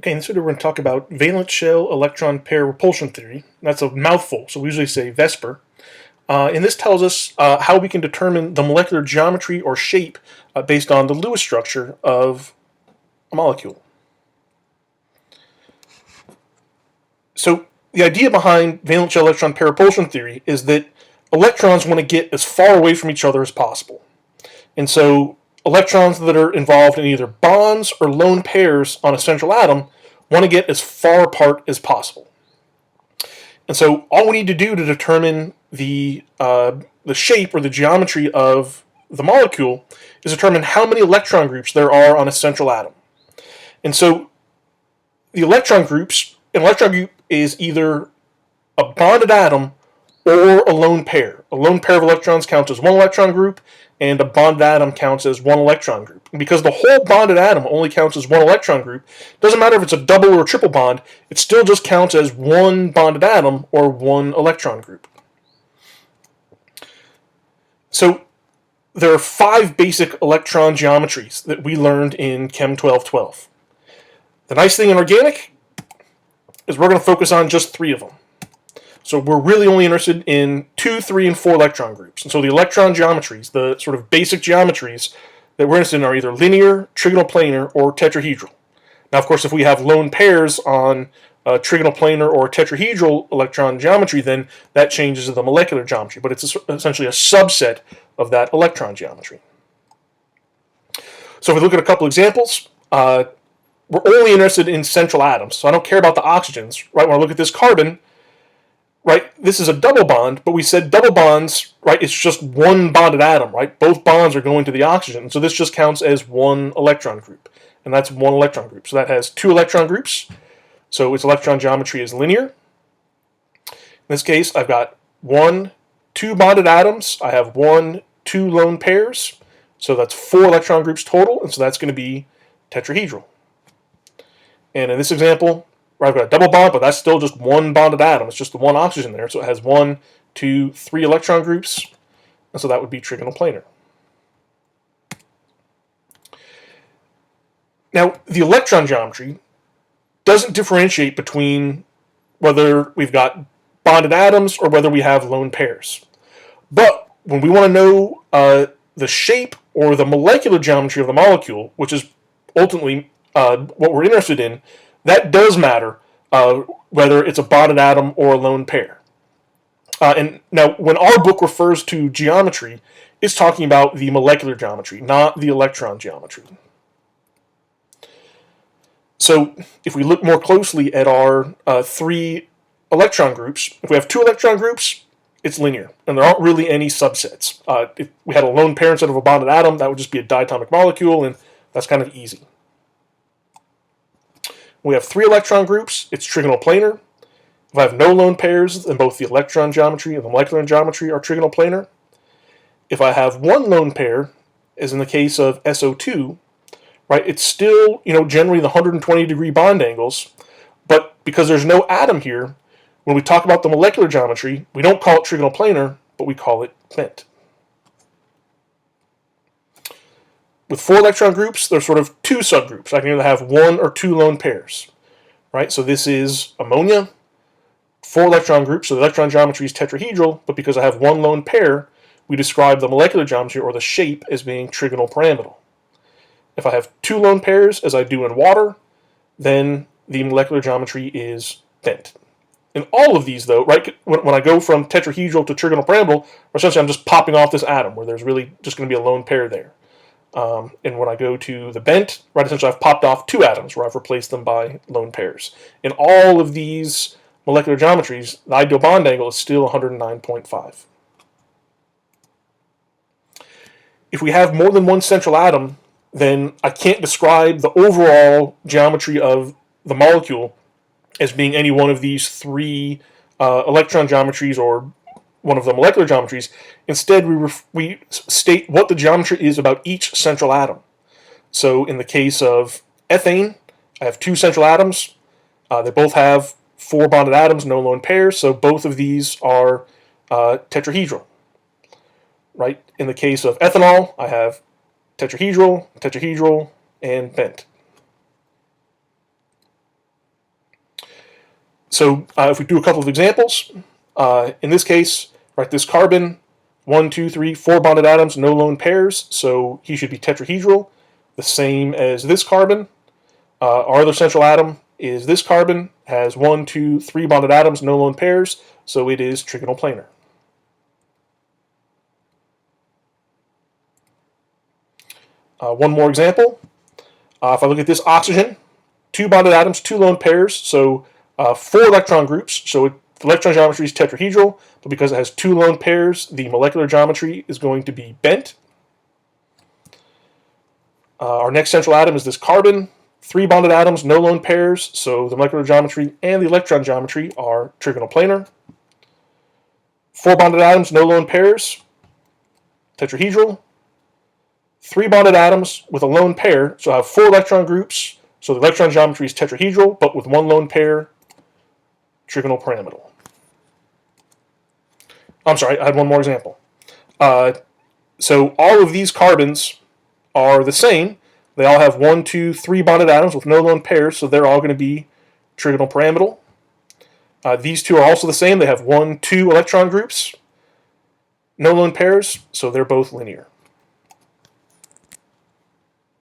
Okay, in this video we're going to talk about valence shell electron pair repulsion theory. That's a mouthful, so we usually say VSEPR. And this tells us how we can determine the molecular geometry or shape based on the Lewis structure of a molecule. So the idea behind valence shell electron pair repulsion theory is that electrons want to get as far away from each other as possible. And so electrons that are involved in either bonds or lone pairs on a central atom want to get as far apart as possible. And so all we need to do to determine the shape or the geometry of the molecule is determine how many electron groups there are on a central atom. And so the electron groups, an electron group is either a bonded atom or a lone pair. A lone pair of electrons counts as one electron group, and a bonded atom counts as one electron group. And because the whole bonded atom only counts as one electron group, it doesn't matter if it's a double or a triple bond, it still just counts as one bonded atom or one electron group. So there are 5 basic electron geometries that we learned in Chem 1212. The nice thing in organic is we're going to focus on just 3 of them. So we're really only interested in 2, 3, and 4 electron groups. And so the electron geometries, the sort of basic geometries that we're interested in are either linear, trigonal planar, or tetrahedral. Now, of course, if we have lone pairs on a trigonal planar or tetrahedral electron geometry, then that changes the molecular geometry. But it's essentially a subset of that electron geometry. So if we look at a couple examples, we're only interested in central atoms. So I don't care about the oxygens. Right? When I look at this carbon, right, this is a double bond, but we said double bonds, right, it's just one bonded atom, right? Both bonds are going to the oxygen, so this just counts as one electron group, and that's one electron group. So that has 2 electron groups, so its electron geometry is linear. In this case, I've got 1, 2 bonded atoms, I have 1, 2 lone pairs, so that's 4 electron groups total, and so that's going to be tetrahedral. And in this example, I've got a double bond, but that's still just one bonded atom. It's just the one oxygen there. So it has 1, 2, 3 electron groups. And so that would be trigonal planar. Now, the electron geometry doesn't differentiate between whether we've got bonded atoms or whether we have lone pairs. But when we want to know the shape or the molecular geometry of the molecule, which is ultimately what we're interested in, that does matter whether it's a bonded atom or a lone pair. And now, when our book refers to geometry, it's talking about the molecular geometry, not the electron geometry. So if we look more closely at our 3 electron groups, if we have 2 electron groups, it's linear, and there aren't really any subsets. If we had a lone pair instead of a bonded atom, that would just be a diatomic molecule, and that's kind of easy. We have 3 electron groups, it's trigonal planar. If I have no lone pairs, then both the electron geometry and the molecular geometry are trigonal planar. If I have 1 lone pair, as in the case of SO2, right, it's still, generally the 120-degree bond angles, but because there's no atom here, when we talk about the molecular geometry, we don't call it trigonal planar, but we call it bent. With 4 electron groups, there's sort of 2 subgroups. I can either have 1 or 2 lone pairs, right? So this is ammonia, 4 electron groups, so the electron geometry is tetrahedral, but because I have 1 lone pair, we describe the molecular geometry or the shape as being trigonal pyramidal. If I have 2 lone pairs, as I do in water, then the molecular geometry is bent. In all of these, though, right, when I go from tetrahedral to trigonal pyramidal, essentially I'm just popping off this atom where there's really just going to be a lone pair there. And when I go to the bent, right, essentially I've popped off 2 atoms where I've replaced them by lone pairs. In all of these molecular geometries, the ideal bond angle is still 109.5. If we have more than 1 central atom, then I can't describe the overall geometry of the molecule as being any one of these 3 electron geometries or one of the molecular geometries. Instead, we state what the geometry is about each central atom. So in the case of ethane, I have 2 central atoms. They both have 4 bonded atoms, no lone pairs, so both of these are tetrahedral. Right? In the case of ethanol, I have tetrahedral, tetrahedral, and bent. So if we do a couple of examples, in this case, right, this carbon, 1, 2, 3, 4 bonded atoms, no lone pairs, so he should be tetrahedral, the same as this carbon. Our other central atom is this carbon, has 1, 2, 3 bonded atoms, no lone pairs, so it is trigonal planar. One more example. If I look at this oxygen, 2 bonded atoms, 2 lone pairs, so 4 electron groups, so the electron geometry is tetrahedral, but because it has 2 lone pairs, the molecular geometry is going to be bent. Our next central atom is this carbon, 3 bonded atoms, no lone pairs, so the molecular geometry and the electron geometry are trigonal planar. 4 bonded atoms, no lone pairs, tetrahedral. 3 bonded atoms with a lone pair, so I have 4 electron groups, so the electron geometry is tetrahedral, but with 1 lone pair, trigonal pyramidal. I'm sorry, I had one more example. So all of these carbons are the same. They all have 1, 2, 3 bonded atoms with no lone pairs, so they're all going to be trigonal pyramidal. These two are also the same. They have 1, 2 electron groups, no lone pairs, so they're both linear.